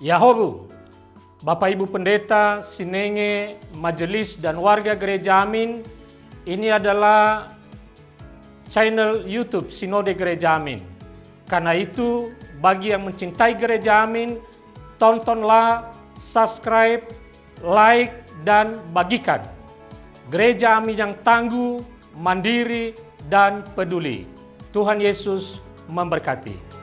Yahobu, Bapak Ibu Pendeta, Sinenge, Majelis dan warga Gereja Amin, ini adalah channel YouTube Sinode Gereja Amin. Karena itu, bagi yang mencintai Gereja Amin, tontonlah, subscribe, like, dan bagikan. Gereja Amin yang tangguh, mandiri, dan peduli. Tuhan Yesus memberkati.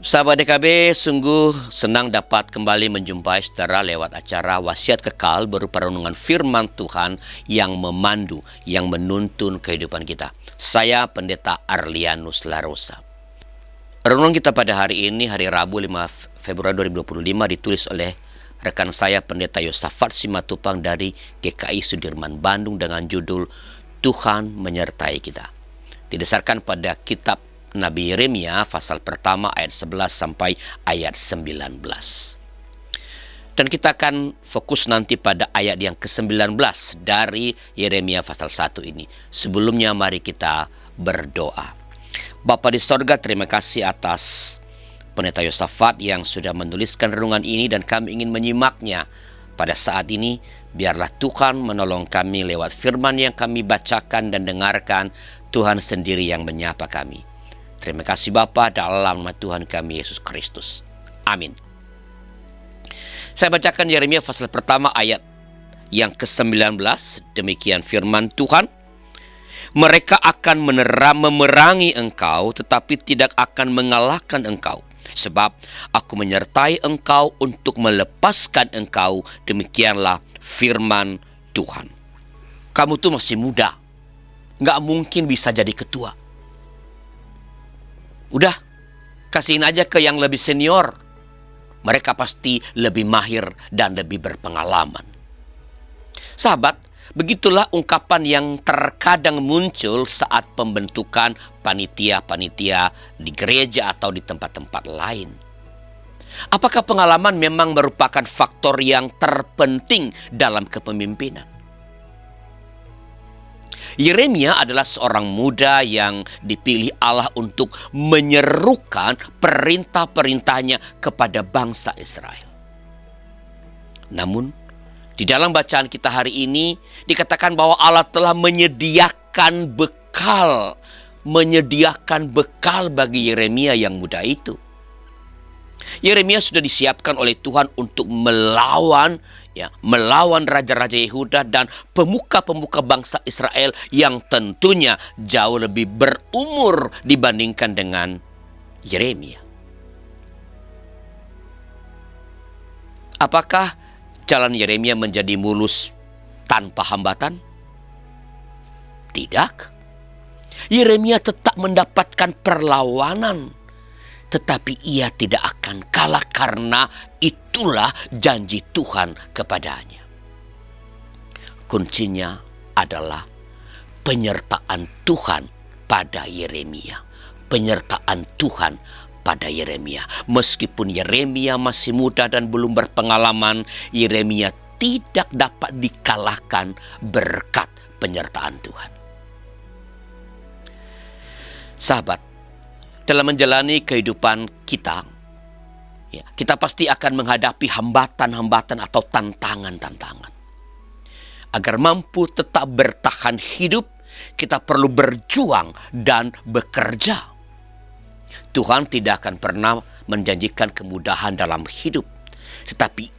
Sahabat DKB, sungguh senang dapat kembali menjumpai saudara lewat acara Wasiat Kekal berupa renungan firman Tuhan yang memandu, yang menuntun kehidupan kita. Saya Pendeta Arlianus Larosa. Renungan kita pada hari ini, hari Rabu 5 Februari 2025, ditulis oleh rekan saya Pendeta Yosafat Simatupang dari GKI Sudirman Bandung dengan judul Tuhan Menyertai Kita. Didasarkan pada kitab Nabi Yeremia pasal pertama ayat 11 sampai ayat 19. Dan kita akan fokus nanti pada ayat yang ke-19 dari Yeremia pasal 1 ini. Sebelumnya mari kita berdoa. Bapa di sorga, terima kasih atas Pendeta Yosafat yang sudah menuliskan renungan ini dan kami ingin menyimaknya pada saat ini. Biarlah Tuhan menolong kami lewat firman yang kami bacakan dan dengarkan. Tuhan sendiri yang menyapa kami. Terima kasih Bapa, dalam nama Tuhan kami Yesus Kristus. Amin. Saya bacakan Yeremia pasal pertama ayat yang ke-19. Demikian firman Tuhan. Mereka akan memerangi engkau, tetapi tidak akan mengalahkan engkau. Sebab aku menyertai engkau untuk melepaskan engkau. Demikianlah firman Tuhan. Kamu tuh masih muda. Nggak mungkin bisa jadi ketua. Udah, kasihin aja ke yang lebih senior. Mereka pasti lebih mahir dan lebih berpengalaman. Sahabat, begitulah ungkapan yang terkadang muncul saat pembentukan panitia-panitia di gereja atau di tempat-tempat lain. Apakah pengalaman memang merupakan faktor yang terpenting dalam kepemimpinan? Yeremia adalah seorang muda yang dipilih Allah untuk menyerukan perintah-perintahnya kepada bangsa Israel. Namun, di dalam bacaan kita hari ini dikatakan bahwa Allah telah menyediakan bekal bagi Yeremia yang muda itu. Yeremia sudah disiapkan oleh Tuhan untuk melawan raja-raja Yehuda dan pemuka-pemuka bangsa Israel yang tentunya jauh lebih berumur dibandingkan dengan Yeremia. Apakah jalan Yeremia menjadi mulus tanpa hambatan? Tidak. Yeremia tetap mendapatkan perlawanan, tetapi ia tidak akan kalah karena itulah janji Tuhan kepadanya. Kuncinya adalah penyertaan Tuhan pada Yeremia. Penyertaan Tuhan pada Yeremia. Meskipun Yeremia masih muda dan belum berpengalaman, Yeremia tidak dapat dikalahkan berkat penyertaan Tuhan. Sahabat, dalam menjalani kehidupan kita, kita pasti akan menghadapi hambatan-hambatan atau tantangan-tantangan. Agar mampu tetap bertahan hidup, kita perlu berjuang dan bekerja. Tuhan tidak akan pernah menjanjikan kemudahan dalam hidup, tetapi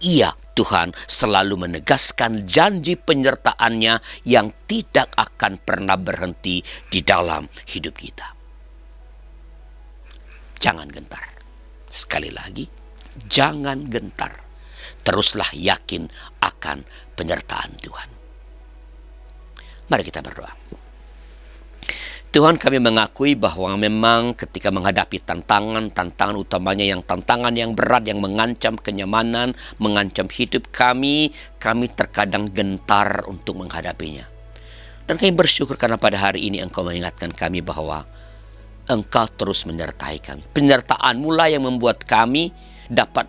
Tuhan selalu menegaskan janji penyertaannya yang tidak akan pernah berhenti di dalam hidup kita. Jangan gentar. Sekali lagi, jangan gentar. Teruslah yakin akan penyertaan Tuhan. Mari kita berdoa. Tuhan, kami mengakui bahwa memang ketika menghadapi tantangan utamanya tantangan yang berat yang mengancam kenyamanan, mengancam hidup kami terkadang gentar untuk menghadapinya. Dan kami bersyukur karena pada hari ini Engkau mengingatkan kami bahwa Engkau terus menyertai kami. Penyertaan-Mu lah yang membuat kami dapat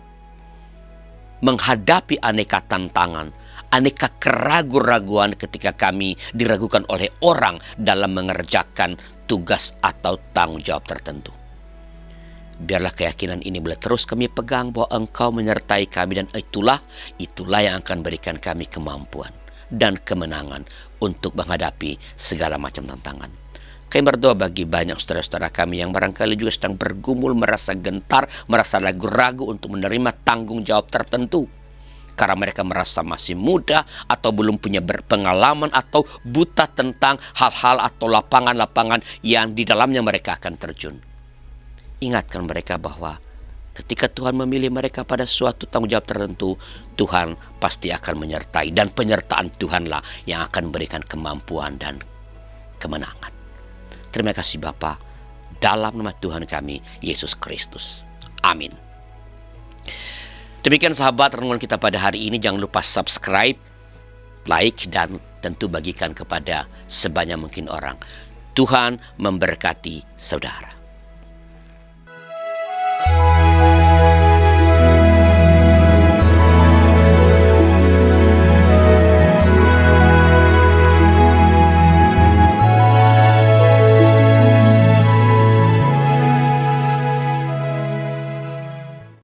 menghadapi aneka tantangan, aneka keraguan-raguan ketika kami diragukan oleh orang dalam mengerjakan tugas atau tanggung jawab tertentu. Biarlah keyakinan ini boleh terus kami pegang bahwa Engkau menyertai kami, dan itulah yang akan berikan kami kemampuan dan kemenangan untuk menghadapi segala macam tantangan. Kami berdoa bagi banyak saudara-saudara kami yang barangkali juga sedang bergumul, merasa gentar, merasa ragu-ragu untuk menerima tanggung jawab tertentu. Karena mereka merasa masih muda atau belum punya berpengalaman atau buta tentang hal-hal atau lapangan-lapangan yang di dalamnya mereka akan terjun. Ingatkan mereka bahwa ketika Tuhan memilih mereka pada suatu tanggung jawab tertentu, Tuhan pasti akan menyertai, dan penyertaan Tuhanlah yang akan memberikan kemampuan dan kemenangan. Terima kasih Bapa, dalam nama Tuhan kami, Yesus Kristus. Amin. Demikian sahabat renungan kita pada hari ini. Jangan lupa subscribe, like, dan tentu bagikan kepada sebanyak mungkin orang. Tuhan memberkati saudara.